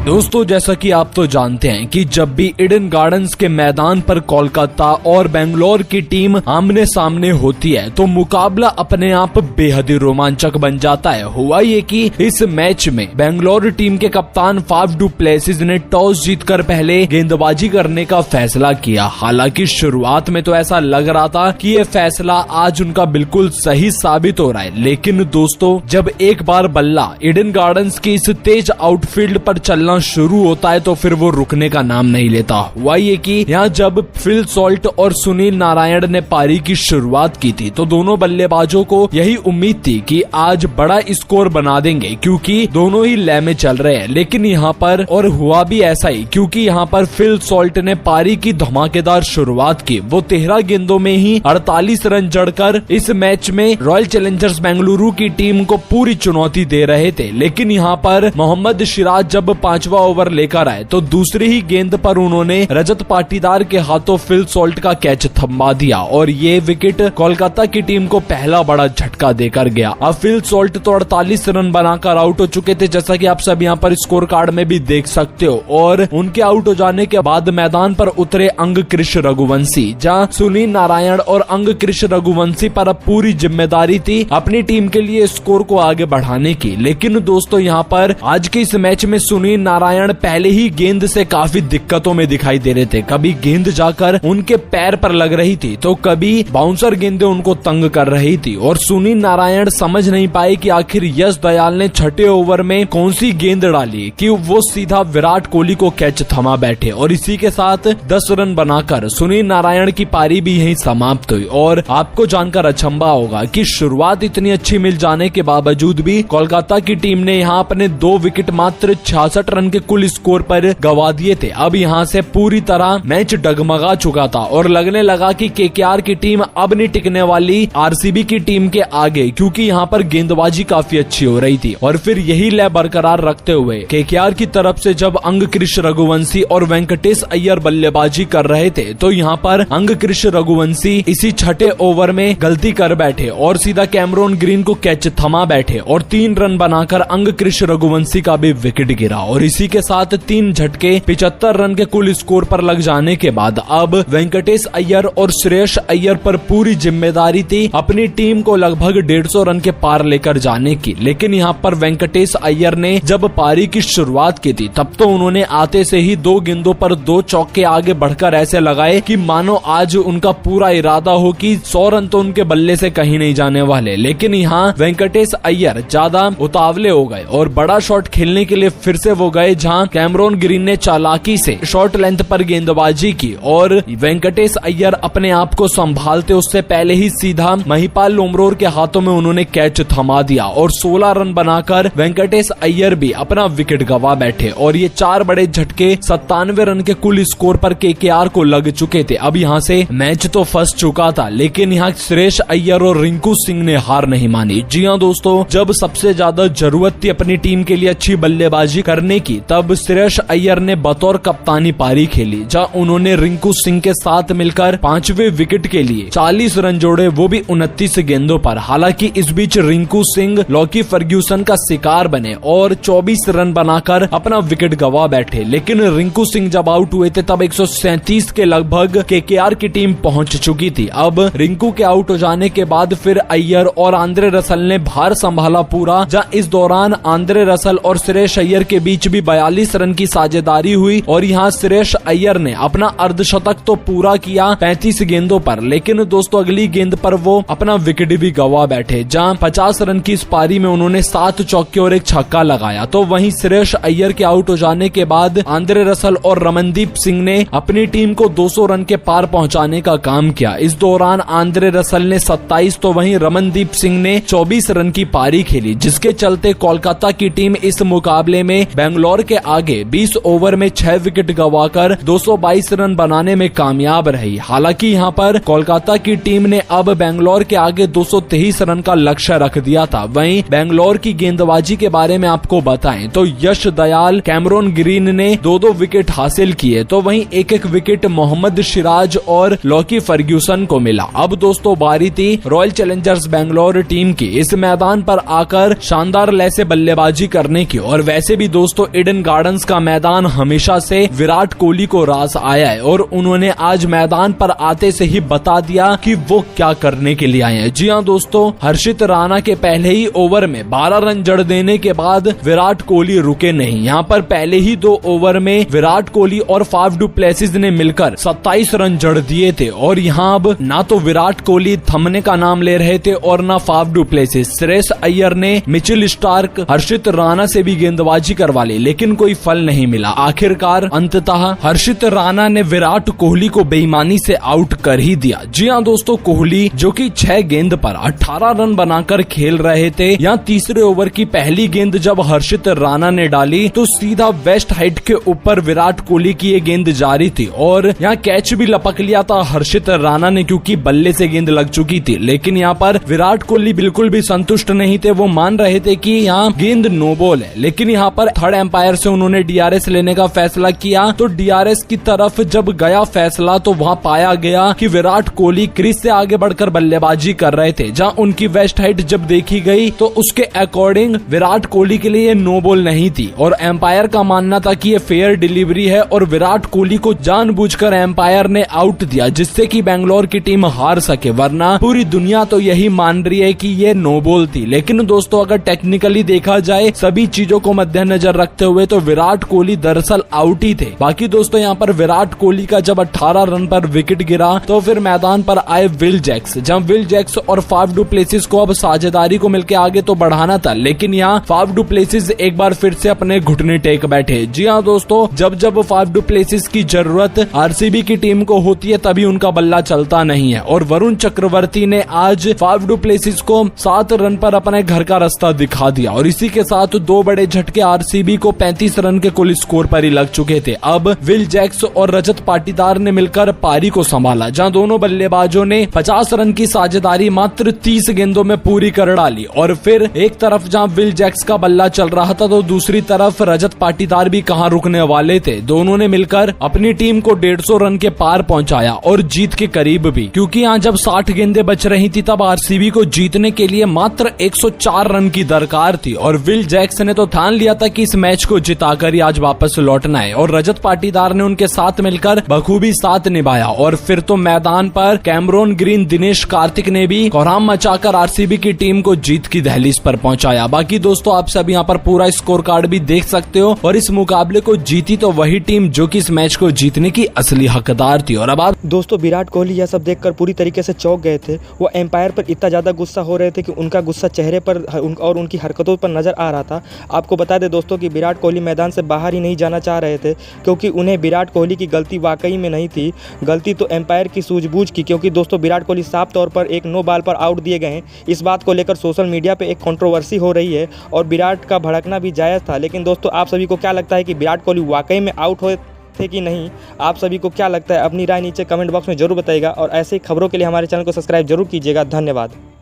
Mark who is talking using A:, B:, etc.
A: दोस्तों जैसा कि आप तो जानते हैं कि जब भी ईडन गार्डन्स के मैदान पर कोलकाता और बेंगलोर की टीम आमने सामने होती है तो मुकाबला अपने आप बेहद ही रोमांचक बन जाता है। हुआ ये कि इस मैच में बेंगलोर टीम के कप्तान फाफ डू प्लेसिस ने टॉस जीतकर पहले गेंदबाजी करने का फैसला किया। हालांकि शुरुआत में तो ऐसा लग रहा था कि ये फैसला आज उनका बिल्कुल सही साबित हो रहा है, लेकिन दोस्तों जब एक बार बल्ला ईडन गार्डन्स की इस तेज आउटफील्ड पर चलना शुरू होता है तो फिर वो रुकने का नाम नहीं लेता। हुआ ये कि यहाँ जब फिल सॉल्ट और सुनील नारायण ने पारी की शुरुआत की थी तो दोनों बल्लेबाजों को यही उम्मीद थी कि आज बड़ा स्कोर बना देंगे क्योंकि दोनों ही लय में चल रहे हैं। लेकिन यहाँ पर और हुआ भी ऐसा ही, क्योंकि यहाँ पर फिल सॉल्ट ने पारी की धमाकेदार शुरुआत की। वो 13 गेंदों में ही 48 रन जड़कर इस मैच में रॉयल चैलेंजर्स बेंगलुरु की टीम को पूरी चुनौती दे रहे थे। लेकिन यहाँ पर मोहम्मद सिराज जब 5वां ओवर लेकर आए तो दूसरी ही गेंद पर उन्होंने रजत पाटीदार के हाथों फिल सॉल्ट का कैच थमा दिया और ये विकेट कोलकाता की टीम को पहला बड़ा झटका देकर गया। अब फिल सॉल्ट तो 48 रन बनाकर आउट हो चुके थे, जैसा कि आप सब यहाँ पर स्कोर कार्ड में भी देख सकते हो। और उनके आउट हो जाने के बाद मैदान पर उतरे अंगकृष रघुवंशी, जहाँ सुनील नारायण और अंगकृष रघुवंशी पर अब पूरी जिम्मेदारी थी अपनी टीम के लिए स्कोर को आगे बढ़ाने की। लेकिन दोस्तों यहाँ पर आज के इस मैच में सुनील नारायण पहले ही गेंद से काफी दिक्कतों में दिखाई दे रहे थे। कभी गेंद जाकर उनके पैर पर लग रही थी तो कभी बाउंसर गेंदें उनको तंग कर रही थी और सुनील नारायण समझ नहीं पाए कि आखिर यश दयाल ने छठे ओवर में कौन सी गेंद डाली कि वो सीधा विराट कोहली को कैच थमा बैठे और इसी के साथ 10 रन बनाकर सुनील नारायण की पारी भी यहीं समाप्त हुई। और आपको जानकर अचंभा होगा कि शुरुआत इतनी अच्छी मिल जाने के बावजूद भी कोलकाता की टीम ने यहाँ अपने 2 विकेट मात्र 66 रन के कुल स्कोर पर गवा दिए थे। अब यहाँ से पूरी तरह मैच डगमगा चुका था और लगने लगा कि केकेआर की टीम अब नहीं टिकने वाली आरसीबी की टीम के आगे, क्योंकि यहाँ पर गेंदबाजी काफी अच्छी हो रही थी। और फिर यही लय बरकरार रखते हुए केकेआर की तरफ से जब अंगकृष रघुवंशी और वेंकटेश अय्यर बल्लेबाजी कर रहे थे तो यहाँ पर अंगकृष रघुवंशी इसी छठे ओवर में गलती कर बैठे और सीधा कैमरून ग्रीन को कैच थमा बैठे और 3 रन बनाकर अंगकृष रघुवंशी का भी विकेट गिरा। और इसी के साथ 3 झटके 75 रन के कुल स्कोर पर लग जाने के बाद अब वेंकटेश अय्यर और श्रेयस अय्यर पर पूरी जिम्मेदारी थी अपनी टीम को लगभग 150 रन के पार लेकर जाने की। लेकिन यहाँ पर वेंकटेश अय्यर ने जब पारी की शुरुआत की थी तब तो उन्होंने आते से ही 2 गेंदों पर 2 चौके आगे बढ़कर ऐसे लगाए कि मानो आज उनका पूरा इरादा हो कि 100 रन तो उनके बल्ले से कहीं नहीं जाने वाले। लेकिन यहाँ वेंकटेश अय्यर ज्यादा उतावले हो गए और बड़ा शॉट खेलने के लिए फिर से वो गए, जहां कैमरून ग्रीन ने चालाकी से शॉर्ट लेंथ पर गेंदबाजी की और वेंकटेश अय्यर अपने आप को संभालते उससे पहले ही सीधा महिपाल लोमरोर के हाथों में उन्होंने कैच थमा दिया और 16 रन बनाकर वेंकटेश अय्यर भी अपना विकेट गवा बैठे। और ये 4 बड़े झटके 97 रन के कुल स्कोर पर केकेआर को लग चुके थे। अब यहाँ से मैच तो फंस चुका था, लेकिन यहाँ श्रेयस अय्यर और रिंकू सिंह ने हार नहीं मानी। जी हाँ दोस्तों, जब सबसे ज्यादा जरूरत थी अपनी टीम के लिए अच्छी बल्लेबाजी करने की तब श्रेयस अय्यर ने बतौर कप्तानी पारी खेली, जहां उन्होंने रिंकू सिंह के साथ मिलकर 5वें विकेट के लिए 40 रन जोड़े, वो भी 29 गेंदों पर। हालांकि इस बीच रिंकू सिंह लॉकी फर्ग्यूसन का शिकार बने और 24 रन बनाकर अपना विकेट गवा बैठे। लेकिन रिंकू सिंह जब आउट हुए थे तब 137 के लगभग केकेआर की टीम पहुंच चुकी थी। अब रिंकू के आउट हो जाने के बाद फिर अय्यर और आंद्रे रसल ने भार संभाला पूरा, जहां इस दौरान आंद्रे रसल और श्रेयस अय्यर के बीच भी 42 रन की साझेदारी हुई और यहाँ श्रेयस अय्यर ने अपना अर्धशतक तो पूरा किया 35 गेंदों पर। लेकिन दोस्तों अगली गेंद पर वो अपना विकेट भी गवा बैठे, जहां 50 रन की इस पारी में उन्होंने 7 चौके और 1 छक्का लगाया। तो वहीं श्रेयस अय्यर के आउट हो जाने के बाद आंद्रे रसल और रमनदीप सिंह ने अपनी टीम को 200 रन के पार पहुंचाने का काम किया। इस दौरान आंद्रे रसल ने 27 तो वहीं रमनदीप सिंह ने 24 रन की पारी खेली, जिसके चलते कोलकाता की टीम इस मुकाबले में बेंगलोर के आगे 20 ओवर में 6 विकेट गवाकर 222 रन बनाने में कामयाब रही। हालांकि यहाँ पर कोलकाता की टीम ने अब बेंगलोर के आगे 223 रन का लक्ष्य रख दिया था। वहीं बेंगलोर की गेंदबाजी के बारे में आपको बताएं तो यश दयाल, कैमरून ग्रीन ने 2-2 विकेट हासिल किए, तो वहीं 1-1 विकेट मोहम्मद सिराज और लॉकी फर्ग्यूसन को मिला। अब दोस्तों बारी थी रॉयल चैलेंजर्स बेंगलोर टीम की इस मैदान पर आकर शानदार लय से बल्लेबाजी करने की। और वैसे भी दोस्तों ईडन गार्डन्स का मैदान हमेशा से विराट कोहली को रास आया है और उन्होंने आज मैदान पर आते से ही बता दिया कि वो क्या करने के लिए आए हैं। जी हाँ दोस्तों, हर्षित राणा के पहले ही ओवर में 12 रन जड़ देने के बाद विराट कोहली रुके नहीं। यहाँ पर पहले ही 2 ओवर में विराट कोहली और फाफ डू प्लेसिस ने मिलकर 27 रन जड़ दिए थे और यहाँ अब ना तो विराट कोहली थमने का नाम ले रहे थे और ना Faf du Plessis. Shreyas Iyer ने मिचेल स्टार्क, हर्षित राणा से भी गेंदबाजी करवा ली लेकिन कोई फल नहीं मिला। आखिरकार अंततः हर्षित राणा ने विराट कोहली को बेईमानी से आउट कर ही दिया। जी हाँ दोस्तों, कोहली जो कि 6 गेंद पर 18 रन बनाकर खेल रहे थे, यहाँ तीसरे ओवर की पहली गेंद जब हर्षित राणा ने डाली तो सीधा वेस्ट हाइट के ऊपर विराट कोहली की ये गेंद जारी थी और यहाँ कैच भी लपक लिया था हर्षित राणा ने क्योंकि बल्ले से गेंद लग चुकी थी। लेकिन यहाँ पर विराट कोहली बिल्कुल भी संतुष्ट नहीं थे, वो मान रहे थे कि यहाँ गेंद नो बॉल है। लेकिन यहाँ पर थर्ड एम्पायर से उन्होंने डीआरएस लेने का फैसला किया तो डीआरएस की तरफ जब गया फैसला तो वहाँ पाया गया कि विराट कोहली क्रीज से आगे बढ़कर बल्लेबाजी कर रहे थे। जहाँ उनकी वेस्ट हाइट जब देखी गई तो उसके अकॉर्डिंग विराट कोहली के लिए नो बॉल नहीं थी और एम्पायर का मानना था कि ये फेयर डिलीवरी है और विराट कोहली को जानबूझकर एम्पायर ने आउट दिया जिससे कि बेंगलोर की टीम हार सके, वरना पूरी दुनिया तो यही मान रही है कि ये नो बॉल थी। लेकिन दोस्तों अगर टेक्निकली देखा जाए सभी चीजों को मद्देनजर रखते हुए तो विराट कोहली दरअसल आउट ही थे। बाकी दोस्तों यहाँ पर विराट कोहली का जब 18 रन पर विकेट गिरा तो फिर मैदान पर आए विल जैक्स। जब विल जैक्स और फाफ डू प्लेसिस को अब साझेदारी को मिलकर आगे तो बढ़ाना था, लेकिन यहाँ फाफ डू प्लेसिस एक बार फिर से अपने घुटने टेक बैठे। जी हाँ दोस्तों, जब फाफ डू प्लेसिस की जरूरत आरसीबी की टीम को होती है तभी उनका बल्ला चलता नहीं है और वरुण चक्रवर्ती ने आज फाफ डू प्लेसिस को 7 रन पर अपने घर का रास्ता दिखा दिया और इसी के साथ 2 बड़े झटके आरसीबी को 35 रन के कुल स्कोर पर ही लग चुके थे। अब विल जैक्स और रजत पाटीदार ने मिलकर पारी को संभाला, जहां दोनों बल्लेबाजों ने 50 रन की साझेदारी मात्र 30 गेंदों में पूरी कर डाली और फिर एक तरफ जहां विल जैक्स का बल्ला चल रहा था तो दूसरी तरफ रजत पाटीदार भी कहां रुकने वाले थे। दोनों ने मिलकर अपनी टीम को 150 रन के पार पहुंचाया और जीत के करीब भी, क्योंकि यहाँ जब 60 गेंदें बच रही थी तब आरसीबी को जीतने के लिए मात्र 104 रन की दरकार थी और विल जैक्स ने तो ठान लिया था कि इस मैच को जिताकर ही आज वापस लौटना है और रजत पाटीदार ने उनके साथ मिलकर बखूबी साथ निभाया और फिर तो मैदान पर कैमरॉन ग्रीन, दिनेश कार्तिक ने भी कोहराम मचाकर आरसीबी की टीम को जीत की दहलीज पर पहुंचाया। बाकी दोस्तों आप सब यहाँ पर पूरा स्कोर कार्ड भी देख सकते हो और इस मुकाबले को जीती तो वही टीम जो कि इस मैच को जीतने की असली हकदार थी। और अब
B: दोस्तों विराट कोहली यह सब देखकर पूरी तरीके से चौंक गए थे। वो एम्पायर पर इतना ज्यादा गुस्सा हो रहे थे कि उनका गुस्सा चेहरे पर और उनकी हरकतों पर नजर आ रहा था। आपको बता दें दोस्तों कि विराट कोहली मैदान से बाहर ही नहीं जाना चाह रहे थे क्योंकि उन्हें विराट कोहली की गलती वाकई में नहीं थी, गलती तो एम्पायर की सूझबूझ की, क्योंकि दोस्तों विराट कोहली साफ तौर पर एक नो बॉल पर आउट दिए गए हैं। इस बात को लेकर सोशल मीडिया पे एक कंट्रोवर्सी हो रही है और विराट का भड़कना भी जायज़ था। लेकिन दोस्तों आप सभी को क्या लगता है कि विराट कोहली वाकई में आउट हुए थे कि नहीं? आप सभी को क्या लगता है? अपनी राय नीचे कमेंट बॉक्स में जरूर बताइएगा और ऐसे ही खबरों के लिए हमारे चैनल को सब्सक्राइब जरूर कीजिएगा। धन्यवाद।